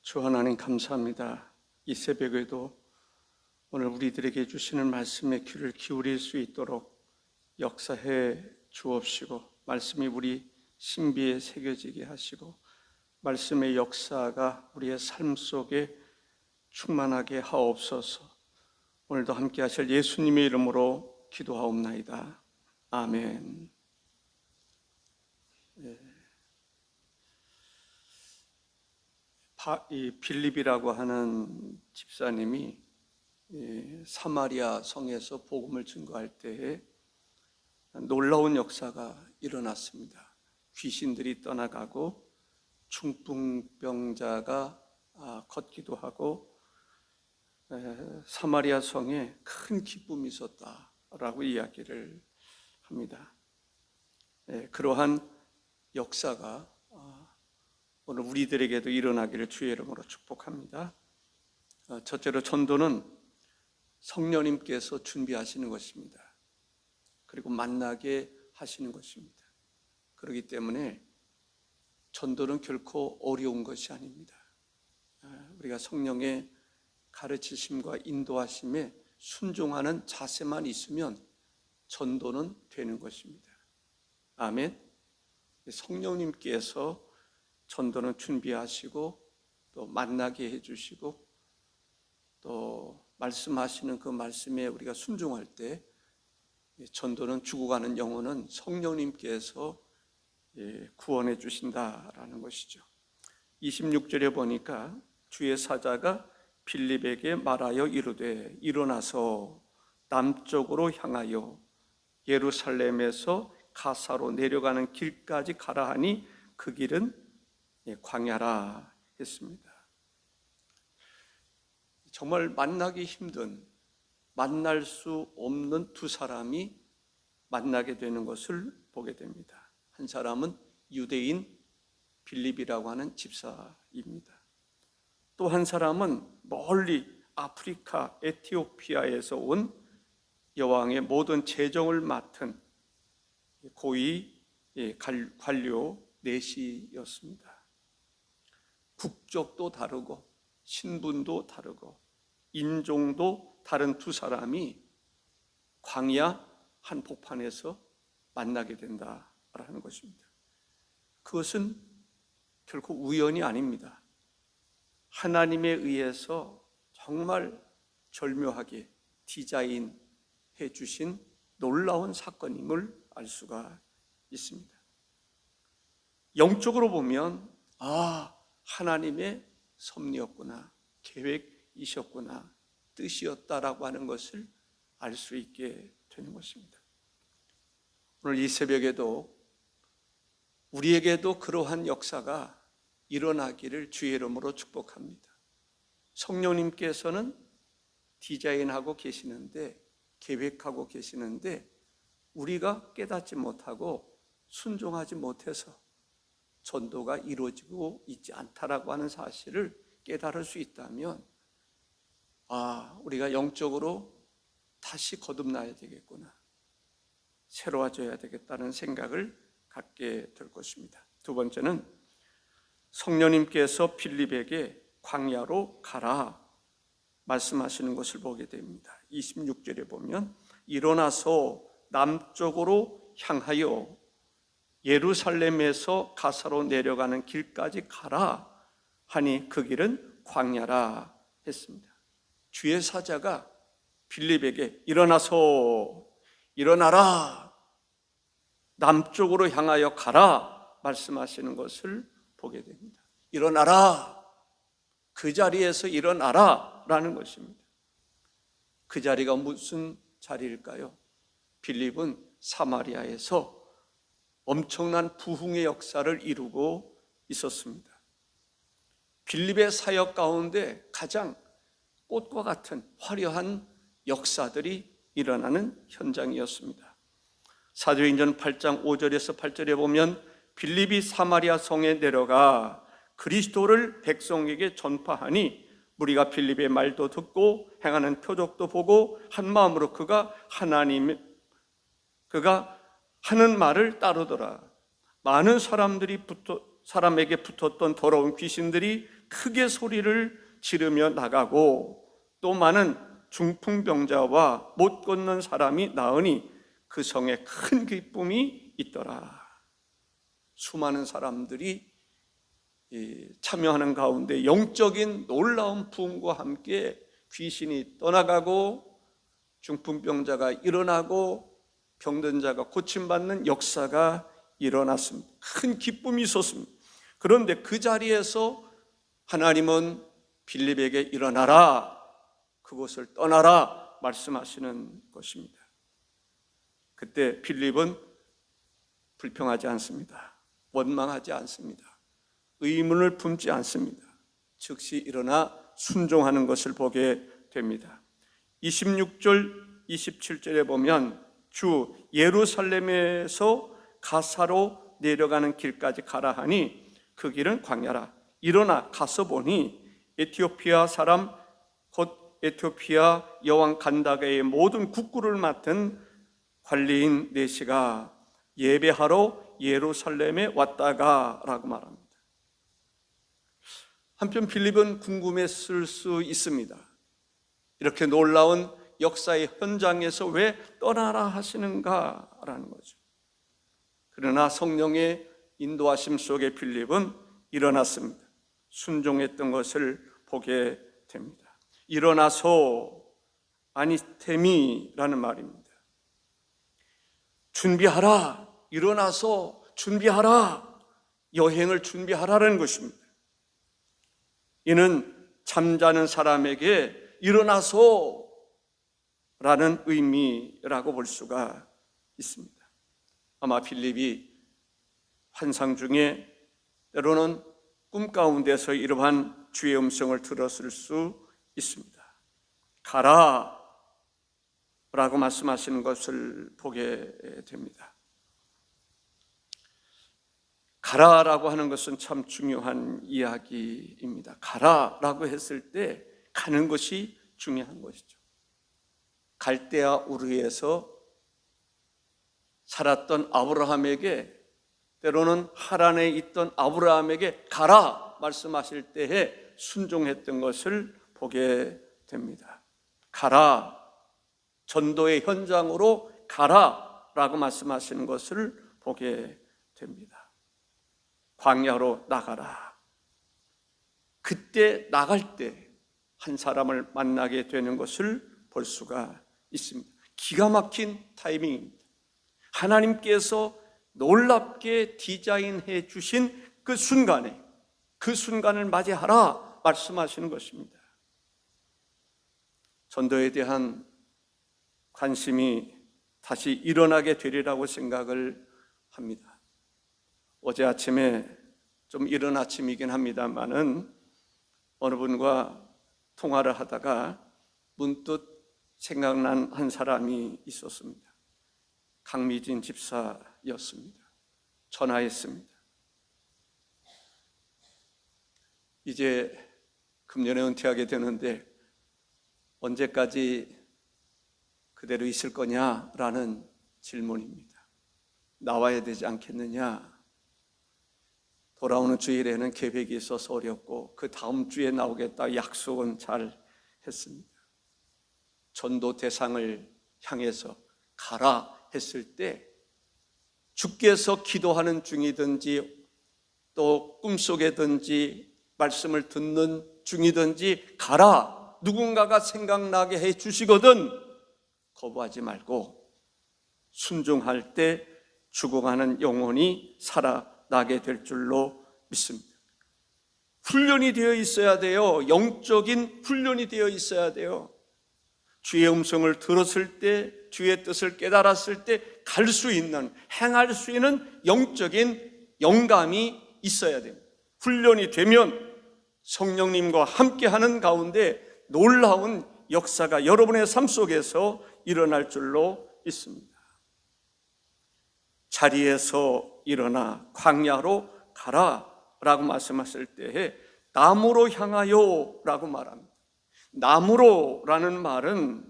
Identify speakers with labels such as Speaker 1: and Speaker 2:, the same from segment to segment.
Speaker 1: 주 하나님 감사합니다. 이 새벽에도 오늘 우리들에게 주시는 말씀에 귀를 기울일 수 있도록 역사해 주옵시고, 말씀이 우리 신비에 새겨지게 하시고, 말씀의 역사가 우리의 삶 속에 충만하게 하옵소서. 오늘도 함께 하실 예수님의 이름으로 기도하옵나이다. 아멘. 이 빌립이라고 하는 집사님이 사마리아 성에서 복음을 증거할 때에 놀라운 역사가 일어났습니다. 귀신들이 떠나가고 중풍병자가 걷기도 하고 사마리아 성에 큰 기쁨이 있었다라고 이야기를 합니다. 그러한 역사가 오늘 우리들에게도 일어나기를 주의 이름으로 축복합니다. 첫째로 전도는 성령님께서 준비하시는 것입니다. 그리고 만나게 하시는 것입니다. 그렇기 때문에 전도는 결코 어려운 것이 아닙니다. 우리가 성령의 가르치심과 인도하심에 순종하는 자세만 있으면 전도는 되는 것입니다. 아멘. 성령님께서 전도는 준비하시고 또 만나게 해주시고 또 말씀하시는 그 말씀에 우리가 순종할 때 전도는 죽어가는 영혼은 성령님께서 구원해 주신다라는 것이죠. 26절에 보니까 주의 사자가 빌립에게 말하여 이르되 일어나서 남쪽으로 향하여 예루살렘에서 가사로 내려가는 길까지 가라 하니 그 길은 광야라 했습니다. 정말 만나기 힘든, 만날 수 없는 두 사람이 만나게 되는 것을 보게 됩니다. 한 사람은 유대인 빌립이라고 하는 집사입니다. 또 한 사람은 멀리 아프리카 에티오피아에서 온 여왕의 모든 재정을 맡은 고위 관료 내시였습니다. 국적도 다르고 신분도 다르고 인종도 다른 두 사람이 광야 한복판에서 만나게 된다라는 것입니다. 그것은 결코 우연이 아닙니다. 하나님에 의해서 정말 절묘하게 디자인해 주신 놀라운 사건임을 알 수가 있습니다. 영적으로 보면 하나님의 섭리였구나, 계획이셨구나, 뜻이었다라고 하는 것을 알 수 있게 되는 것입니다. 오늘 이 새벽에도 우리에게도 그러한 역사가 일어나기를 주의 이름으로 축복합니다. 성령님께서는 디자인하고 계시는데, 계획하고 계시는데 우리가 깨닫지 못하고 순종하지 못해서 전도가 이루어지고 있지 않다라고 하는 사실을 깨달을 수 있다면 우리가 영적으로 다시 거듭나야 되겠구나, 새로워져야 되겠다는 생각을 갖게 될 것입니다. 두 번째는 성령님께서 빌립에게 광야로 가라 말씀하시는 것을 보게 됩니다. 26절에 보면 일어나서 남쪽으로 향하여 예루살렘에서 가사로 내려가는 길까지 가라 하니 그 길은 광야라 했습니다. 주의 사자가 빌립에게 일어나라, 남쪽으로 향하여 가라 말씀하시는 것을 보게 됩니다. 일어나라, 그 자리에서 일어나라 라는 것입니다. 그 자리가 무슨 자리일까요? 빌립은 사마리아에서 엄청난 부흥의 역사를 이루고 있었습니다. 빌립의 사역 가운데 가장 꽃과 같은 화려한 역사들이 일어나는 현장이었습니다. 사도행전 8장 5절에서 8절에 보면 빌립이 사마리아 성에 내려가 그리스도를 백성에게 전파하니 무리가 빌립의 말도 듣고 행하는 표적도 보고 한 마음으로 그가 하는 말을 따르더라. 많은 사람에게 붙었던 더러운 귀신들이 크게 소리를 지르며 나가고 또 많은 중풍병자와 못 걷는 사람이 나으니 그 성에 큰 기쁨이 있더라. 수많은 사람들이 참여하는 가운데 영적인 놀라운 부흥과 함께 귀신이 떠나가고 중풍병자가 일어나고 병든 자가 고침받는 역사가 일어났습니다. 큰 기쁨이 있었습니다. 그런데 그 자리에서 하나님은 빌립에게 일어나라, 그곳을 떠나라 말씀하시는 것입니다. 그때 빌립은 불평하지 않습니다. 원망하지 않습니다. 의문을 품지 않습니다. 즉시 일어나 순종하는 것을 보게 됩니다. 26절 27절에 보면 주 예루살렘에서 가사로 내려가는 길까지 가라 하니 그 길은 광야라. 일어나 가서 보니 에티오피아 사람 곧 에티오피아 여왕 간다게의 모든 국구를 맡은 관리인 네시가 예배하러 예루살렘에 왔다가 라고 말합니다. 한편 빌립은 궁금했을 수 있습니다. 이렇게 놀라운 역사의 현장에서 왜 떠나라 하시는가라는 거죠. 그러나 성령의 인도하심 속에 빌립은 일어났습니다. 순종했던 것을 보게 됩니다. 일어나서 아니테미라는 말입니다. 준비하라, 일어나서 준비하라, 여행을 준비하라는 것입니다. 이는 잠자는 사람에게 일어나서 라는 의미라고 볼 수가 있습니다. 아마 빌립이 환상 중에 때로는 꿈 가운데서 이러한 주의 음성을 들었을 수 있습니다. 가라 라고 말씀하시는 것을 보게 됩니다. 가라라고 하는 것은 참 중요한 이야기입니다. 가라라고 했을 때 가는 것이 중요한 것이죠. 갈대아 우르에서 살았던 아브라함에게, 때로는 하란에 있던 아브라함에게 가라 말씀하실 때에 순종했던 것을 보게 됩니다. 가라, 전도의 현장으로 가라라고 말씀하시는 것을 보게 됩니다. 광야로 나가라. 그때 나갈 때 한 사람을 만나게 되는 것을 볼 수가 있습니다. 기가 막힌 타이밍입니다. 하나님께서 놀랍게 디자인해 주신 그 순간에, 그 순간을 맞이하라 말씀하시는 것입니다. 전도에 대한 관심이 다시 일어나게 되리라고 생각을 합니다. 어제 아침에 좀 이른 아침이긴 합니다만은 어느 분과 통화를 하다가 문득 생각난 한 사람이 있었습니다. 강미진 집사였습니다. 전화했습니다. 이제 금년에 은퇴하게 되는데 언제까지 그대로 있을 거냐라는 질문입니다. 나와야 되지 않겠느냐? 돌아오는 주일에는 계획이 있어서 어렵고 그 다음 주에 나오겠다 약속은 잘 했습니다. 전도 대상을 향해서 가라 했을 때 주께서 기도하는 중이든지 또 꿈속에든지 말씀을 듣는 중이든지 가라, 누군가가 생각나게 해 주시거든 거부하지 말고 순종할 때 죽어가는 영혼이 살아나게 될 줄로 믿습니다. 훈련이 되어 있어야 돼요. 영적인 훈련이 되어 있어야 돼요. 주의 음성을 들었을 때, 주의 뜻을 깨달았을 때 갈 수 있는, 행할 수 있는 영적인 영감이 있어야 됩니다. 훈련이 되면 성령님과 함께하는 가운데 놀라운 역사가 여러분의 삶 속에서 일어날 줄로 믿습니다. 자리에서 일어나 광야로 가라 라고 말씀하실 때에 남으로 향하여 라고 말합니다. 남으로라는 말은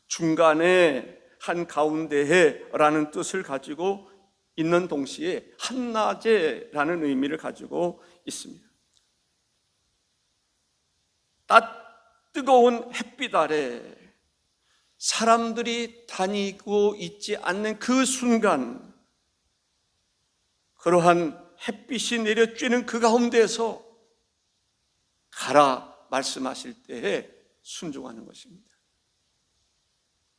Speaker 1: 중간에 한가운데에 라는 뜻을 가지고 있는 동시에 한낮에 라는 의미를 가지고 있습니다. 뜨거운 햇빛 아래 사람들이 다니고 있지 않는 그 순간, 그러한 햇빛이 내려쬐는 그 가운데서 가라 말씀하실 때에 순종하는 것입니다.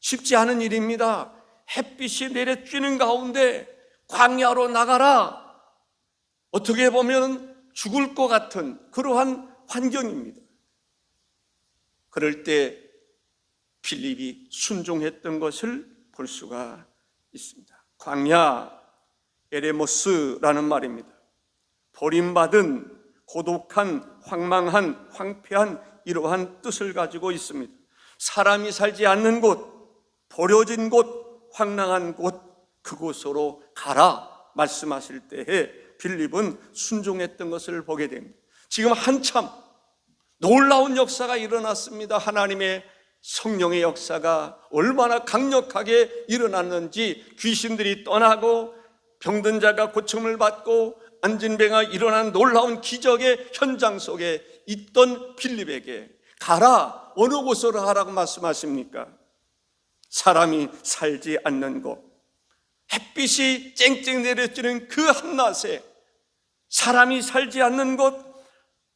Speaker 1: 쉽지 않은 일입니다. 햇빛이 내려쬐는 가운데 광야로 나가라. 어떻게 보면 죽을 것 같은 그러한 환경입니다. 그럴 때 빌립이 순종했던 것을 볼 수가 있습니다. 광야, 에레모스라는 말입니다. 버림받은, 고독한, 황망한, 황폐한 이러한 뜻을 가지고 있습니다. 사람이 살지 않는 곳, 버려진 곳, 황량한 곳, 그곳으로 가라 말씀하실 때에 빌립은 순종했던 것을 보게 됩니다. 지금 한참 놀라운 역사가 일어났습니다. 하나님의 성령의 역사가 얼마나 강력하게 일어났는지, 귀신들이 떠나고 병든 자가 고침을 받고 안진뱅이가 일어난 놀라운 기적의 현장 속에 있던 빌립에게 가라, 어느 곳으로 가라고 말씀하십니까? 사람이 살지 않는 곳, 햇빛이 쨍쨍 내려지는 그 한낮에 사람이 살지 않는 곳,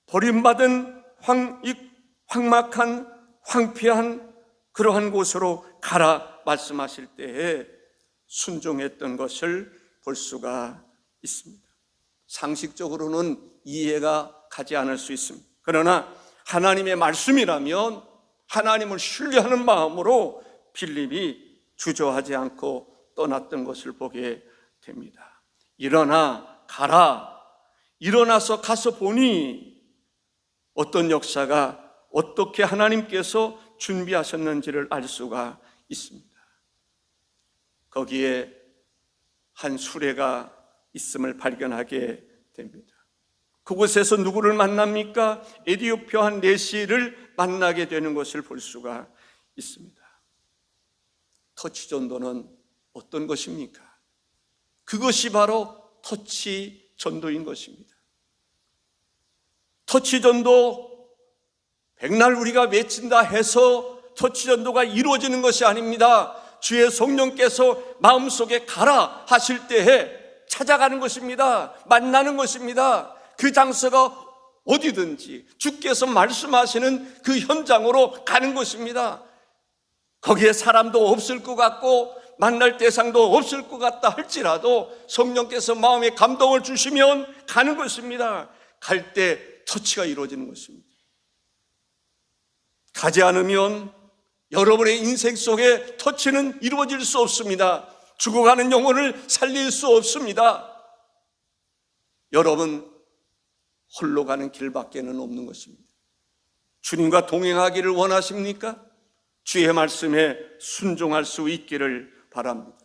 Speaker 1: 버림받은 황막한 황폐한 그러한 곳으로 가라 말씀하실 때에 순종했던 것을 볼 수가 있습니다. 상식적으로는 이해가 가지 않을 수 있습니다. 그러나 하나님의 말씀이라면 하나님을 신뢰하는 마음으로 빌립이 주저하지 않고 떠났던 것을 보게 됩니다. 일어나 가라. 일어나서 가서 보니 어떤 역사가 어떻게 하나님께서 준비하셨는지를 알 수가 있습니다. 거기에 한 수레가 있음을 발견하게 됩니다. 그곳에서 누구를 만납니까? 에티오피아 한 내시를 만나게 되는 것을 볼 수가 있습니다. 터치 전도는 어떤 것입니까? 그것이 바로 터치 전도인 것입니다. 터치 전도, 백날 우리가 외친다 해서 터치 전도가 이루어지는 것이 아닙니다. 주의 성령께서 마음속에 가라 하실 때에 찾아가는 것입니다. 만나는 것입니다. 그 장소가 어디든지 주께서 말씀하시는 그 현장으로 가는 것입니다. 거기에 사람도 없을 것 같고 만날 대상도 없을 것 같다 할지라도 성령께서 마음에 감동을 주시면 가는 것입니다. 갈 때 터치가 이루어지는 것입니다. 가지 않으면 여러분의 인생 속에 터치는 이루어질 수 없습니다. 죽어가는 영혼을 살릴 수 없습니다. 여러분 홀로 가는 길밖에는 없는 것입니다. 주님과 동행하기를 원하십니까? 주의 말씀에 순종할 수 있기를 바랍니다.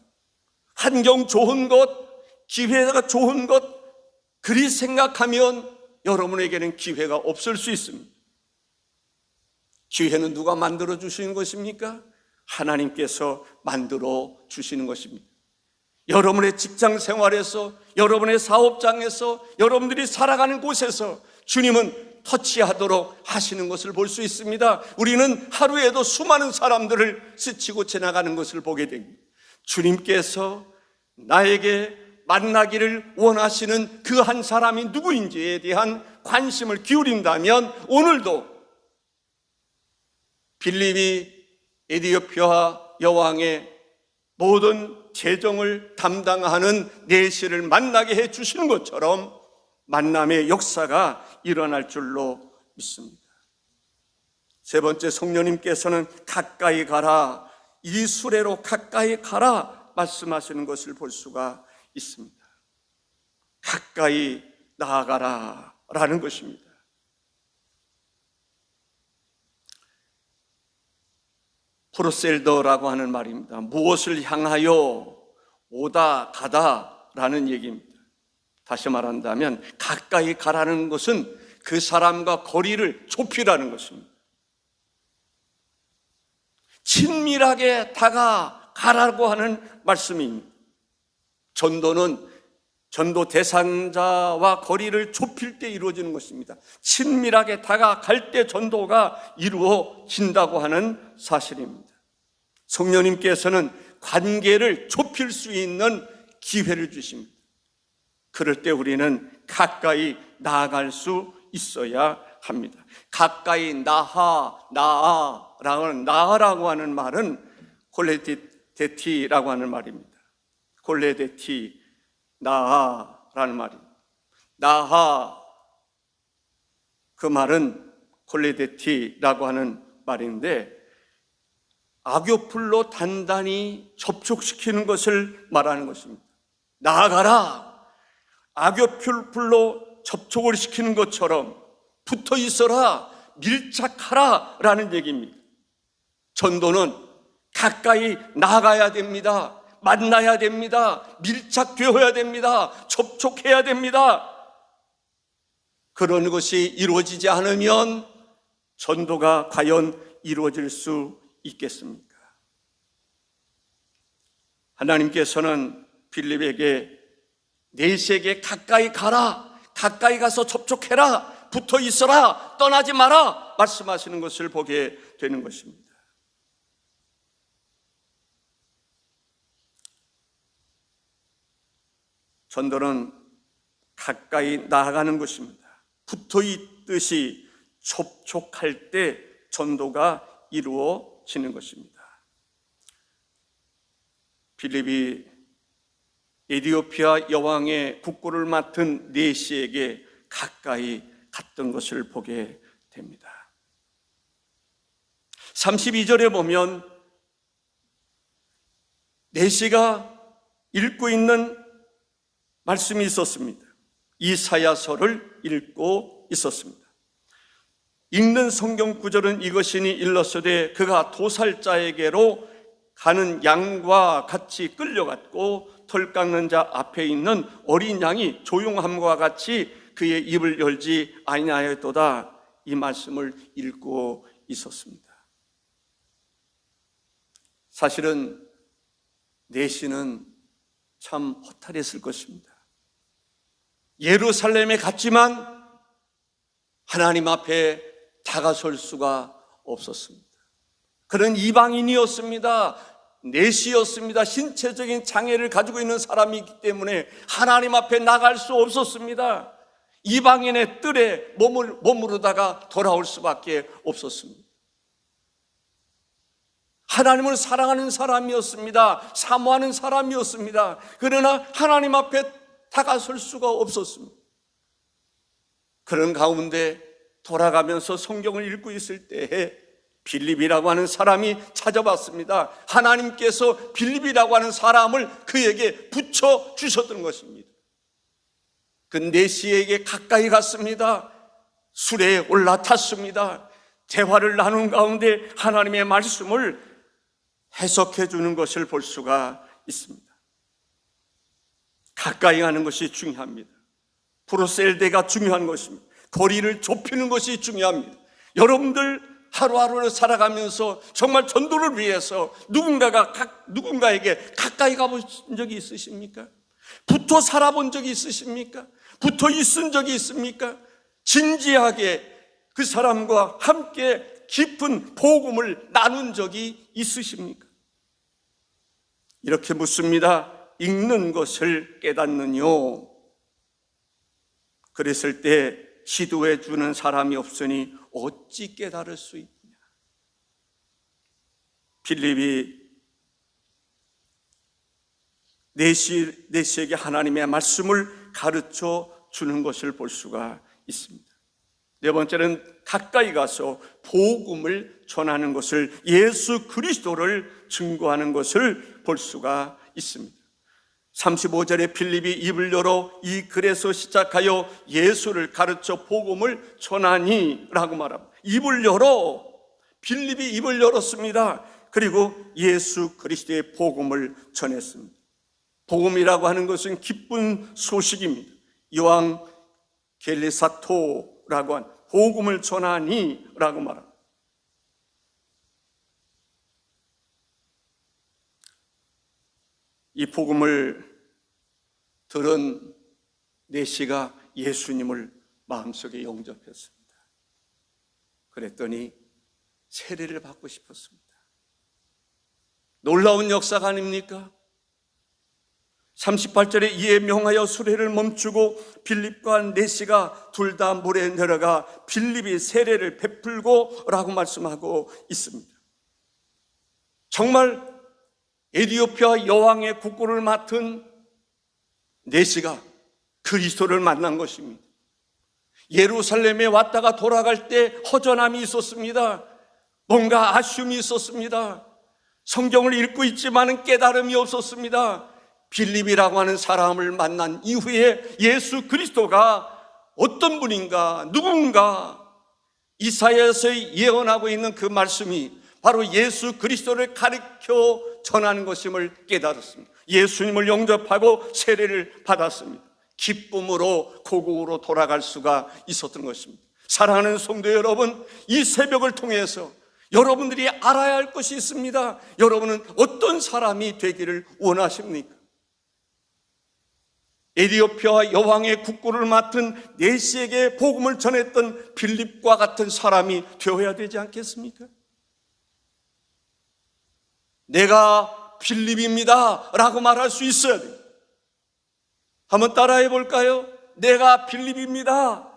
Speaker 1: 환경 좋은 것, 기회가 좋은 것, 그리 생각하면 여러분에게는 기회가 없을 수 있습니다. 기회는 누가 만들어 주시는 것입니까? 하나님께서 만들어 주시는 것입니다. 여러분의 직장 생활에서, 여러분의 사업장에서, 여러분들이 살아가는 곳에서 주님은 터치하도록 하시는 것을 볼 수 있습니다. 우리는 하루에도 수많은 사람들을 스치고 지나가는 것을 보게 됩니다. 주님께서 나에게 만나기를 원하시는 그 한 사람이 누구인지에 대한 관심을 기울인다면 오늘도 빌립이 에티오피아 여왕의 모든 재정을 담당하는 내시를 만나게 해 주시는 것처럼 만남의 역사가 일어날 줄로 믿습니다. 세 번째, 성령님께서는 가까이 가라, 이 수레로 가까이 가라 말씀하시는 것을 볼 수가 있습니다. 가까이 나아가라 라는 것입니다. 프로셀더라고 하는 말입니다. 무엇을 향하여 오다 가다 라는 얘기입니다. 다시 말한다면 가까이 가라는 것은 그 사람과 거리를 좁히라는 것입니다. 친밀하게 다가가라고 하는 말씀입니다. 전도는 전도 대상자와 거리를 좁힐 때 이루어지는 것입니다. 친밀하게 다가갈 때 전도가 이루어진다고 하는 사실입니다. 성령님께서는 관계를 좁힐 수 있는 기회를 주십니다. 그럴 때 우리는 가까이 나아갈 수 있어야 합니다. 가까이 나아라고 하는 말은 콜레데티라고 하는 말입니다. 콜레데티, 나아라는 말입니다. 나아, 그 말은 콜레데티라고 하는 말인데 악교풀로 단단히 접촉시키는 것을 말하는 것입니다. 나아가라. 악교풀로 접촉을 시키는 것처럼 붙어 있어라, 밀착하라 라는 얘기입니다. 전도는 가까이 나가야 됩니다. 만나야 됩니다. 밀착되어야 됩니다. 접촉해야 됩니다. 그런 것이 이루어지지 않으면 전도가 과연 이루어질 수 있겠습니까? 하나님께서는 빌립에게 내시에게 가까이 가라, 가까이 가서 접촉해라, 붙어 있어라, 떠나지 마라 말씀하시는 것을 보게 되는 것입니다. 전도는 가까이 나아가는 것입니다. 붙어 있듯이 접촉할 때 전도가 이루어지는 것입니다. 빌립이 에티오피아 여왕의 국고를 맡은 내시에게 가까이 갔던 것을 보게 됩니다. 32절에 보면 내시가 읽고 있는 말씀이 있었습니다. 이사야서를 읽고 있었습니다. 읽는 성경 구절은 이것이니 일렀으되 그가 도살자에게로 가는 양과 같이 끌려갔고 털 깎는 자 앞에 있는 어린 양이 조용함과 같이 그의 입을 열지 아니하였도다. 이 말씀을 읽고 있었습니다. 사실은 내시는 참 허탈했을 것입니다. 예루살렘에 갔지만 하나님 앞에 다가설 수가 없었습니다. 그는 이방인이었습니다. 내시였습니다. 신체적인 장애를 가지고 있는 사람이기 때문에 하나님 앞에 나갈 수 없었습니다. 이방인의 뜰에 머무르다가 돌아올 수밖에 없었습니다. 하나님을 사랑하는 사람이었습니다. 사모하는 사람이었습니다. 그러나 하나님 앞에 다가설 수가 없었습니다. 그런 가운데 돌아가면서 성경을 읽고 있을 때에 빌립이라고 하는 사람이 찾아왔습니다. 하나님께서 빌립이라고 하는 사람을 그에게 붙여주셨던 것입니다. 그 내시에게 가까이 갔습니다. 수레에 올라탔습니다. 대화를 나눈 가운데 하나님의 말씀을 해석해 주는 것을 볼 수가 있습니다. 가까이 가는 것이 중요합니다. 프로셀데가 중요한 것입니다. 거리를 좁히는 것이 중요합니다. 여러분들 하루하루를 살아가면서 정말 전도를 위해서 누군가에게 가까이 가보신 적이 있으십니까? 붙어 살아본 적이 있으십니까? 붙어 있은 적이 있습니까? 진지하게 그 사람과 함께 깊은 복음을 나눈 적이 있으십니까? 이렇게 묻습니다. 읽는 것을 깨닫느뇨? 그랬을 때 지도해 주는 사람이 없으니 어찌 깨달을 수 있느냐? 빌립이 내시에게 하나님의 말씀을 가르쳐 주는 것을 볼 수가 있습니다. 네 번째는 가까이 가서 복음을 전하는 것을, 예수 그리스도를 증거하는 것을 볼 수가 있습니다. 35절에 빌립이 입을 열어 이 글에서 시작하여 예수를 가르쳐 복음을 전하니 라고 말합니다. 입을 열어, 빌립이 입을 열었습니다. 그리고 예수 그리스도의 복음을 전했습니다. 복음이라고 하는 것은 기쁜 소식입니다. 요한 겔리사토라고 한 복음을 전하니 라고 말합니다. 이 복음을 들은 내시가 예수님을 마음속에 영접했습니다. 그랬더니 세례를 받고 싶었습니다. 놀라운 역사가 아닙니까? 38절에 이에 명하여 수레를 멈추고 빌립과 내시가 둘 다 물에 내려가 빌립이 세례를 베풀고 라고 말씀하고 있습니다. 정말 에티오피아 여왕의 국고를 맡은 내시가 그리스도를 만난 것입니다. 예루살렘에 왔다가 돌아갈 때 허전함이 있었습니다. 뭔가 아쉬움이 있었습니다. 성경을 읽고 있지만 깨달음이 없었습니다. 빌립이라고 하는 사람을 만난 이후에 예수 그리스도가 어떤 분인가, 누군가, 이사야에서 예언하고 있는 그 말씀이 바로 예수 그리스도를 가르쳐 전하는 것임을 깨달았습니다. 예수님을 영접하고 세례를 받았습니다. 기쁨으로 고국으로 돌아갈 수가 있었던 것입니다. 사랑하는 성도 여러분, 이 새벽을 통해서 여러분들이 알아야 할 것이 있습니다. 여러분은 어떤 사람이 되기를 원하십니까? 에티오피아 여왕의 국고를 맡은 내시에게 복음을 전했던 빌립과 같은 사람이 되어야 되지 않겠습니까? 내가 빌립입니다 라고 말할 수 있어야 돼요. 한번 따라해 볼까요? 내가 빌립입니다.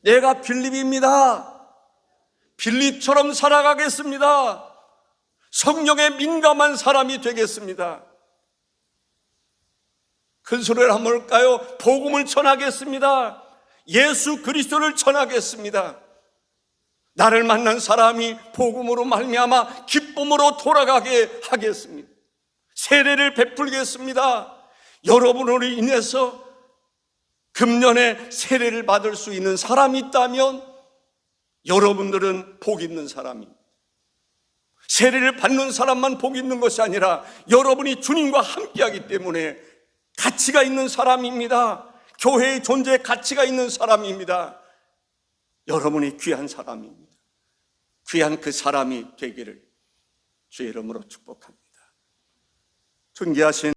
Speaker 1: 내가 빌립입니다. 빌립처럼 살아가겠습니다. 성령에 민감한 사람이 되겠습니다. 큰 소리를 한번 할까요? 복음을 전하겠습니다. 예수 그리스도를 전하겠습니다. 나를 만난 사람이 복음으로 말미암아 기쁨으로 돌아가게 하겠습니다. 세례를 베풀겠습니다. 여러분으로 인해서 금년에 세례를 받을 수 있는 사람이 있다면 여러분들은 복 있는 사람입니다. 세례를 받는 사람만 복 있는 것이 아니라 여러분이 주님과 함께하기 때문에 가치가 있는 사람입니다. 교회의 존재에 가치가 있는 사람입니다. 여러분이 귀한 사람입니다. 귀한 그 사람이 되기를 주의 이름으로 축복합니다. 존귀하신